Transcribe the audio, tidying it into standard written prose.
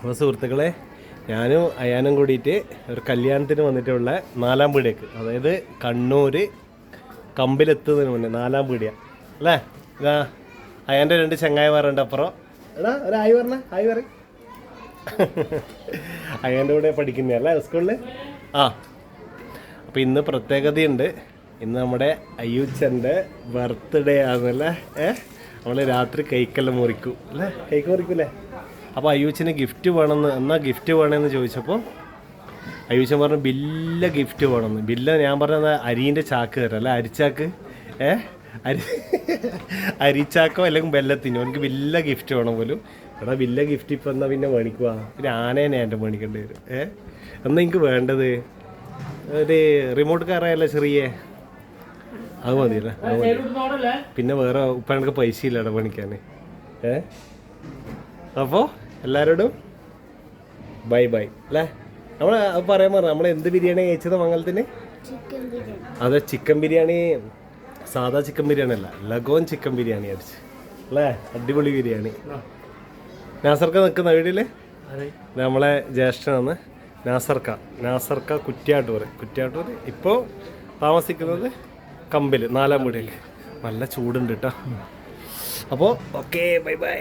അപ്പോൾ സുഹൃത്തുക്കളെ, ഞാനും അയാനും കൂടിയിട്ട് ഒരു കല്യാണത്തിന് വന്നിട്ടുള്ള 4-ാം പീടികക്ക്, അതായത് കണ്ണൂർ കമ്പിലെത്തുന്നതിന് മുന്നേ 4-ാം പീടിക അല്ലേ. ഇതാ അയാൻ്റെ 2 ചങ്ങായിമാരുണ്ട് അപ്പുറം. എടാ ഒരു ആയി പറഞ്ഞ ആയി പറ. അയാൻ്റെ കൂടെ പഠിക്കുന്നതല്ലേ സ്കൂളിൽ. അപ്പോൾ ഇന്ന് പ്രത്യേകതയുണ്ട്. ഇന്ന് നമ്മുടെ അയ്യൂച്ചൻ്റെ ബർത്ത്ഡേ ആണല്ലേ. നമ്മൾ രാത്രി കേക്കെല്ലാം മുറിക്കും അല്ലേ, കേക്ക് മുറിക്കൂല്ലേ. അപ്പോൾ അയ്യൂച്ചന് ഗിഫ്റ്റ് വേണമെന്ന്, എന്നാൽ ഗിഫ്റ്റ് വേണമെന്ന് ചോദിച്ചപ്പോൾ അയ്യൂച്ചൻ പറഞ്ഞു ബില്ല ഗിഫ്റ്റ് വേണമെന്ന്. ബില്ല ഞാൻ പറഞ്ഞത് അരീൻ്റെ ചാക്ക് തരാം അല്ലേ, അരിച്ചാക്ക്. അരിച്ചാക്കോ അല്ലെങ്കിൽ ബെല്ലത്തിനോ എനിക്ക് ബില്ല ഗിഫ്റ്റ് വേണം പോലും. എടാ ബില്ല ഗിഫ്റ്റ് ഇപ്പം എന്നാൽ പിന്നെ മേടിക്കുക, പിന്നെ ആനേനെ എൻ്റെ മേടിക്കേണ്ടി വരും. എന്നാൽ എനിക്ക് വേണ്ടത് ഒരു റിമോട്ട് കാറായല്ലോ ചെറിയ, അത് മതിയല്ലേ. അത് മതി. പിന്നെ വേറെ ഇപ്പം എനിക്ക് പൈസ ഇല്ലടാ പണിക്കാൻ. അപ്പോൾ എല്ലാവരോടും ബൈ ബൈ അല്ലേ. നമ്മൾ പറയാൻ പറഞ്ഞു നമ്മൾ എന്ത് ബിരിയാണി കഴിച്ചത് മംഗലത്തിന്? അതെ, ചിക്കൻ ബിരിയാണി. സാധാ ചിക്കൻ ബിരിയാണി അല്ല, ലഗോൺ ചിക്കൻ ബിരിയാണി അടിച്ച് അല്ലേ. അടിപൊളി ബിരിയാണി. നാസർക്ക നിൽക്കുന്ന വീട്ടിൽ നമ്മളെ ജ്യേഷ്ഠനാണ് നാസർക്ക കുറ്റ്യാട്ടൂർ. ഇപ്പോൾ താമസിക്കുന്നത് കമ്പിൽ 4-ാം പീടികയിൽ. നല്ല ചൂടുണ്ട് കേട്ടോ. അപ്പോൾ ഓക്കെ, ബൈ ബൈ.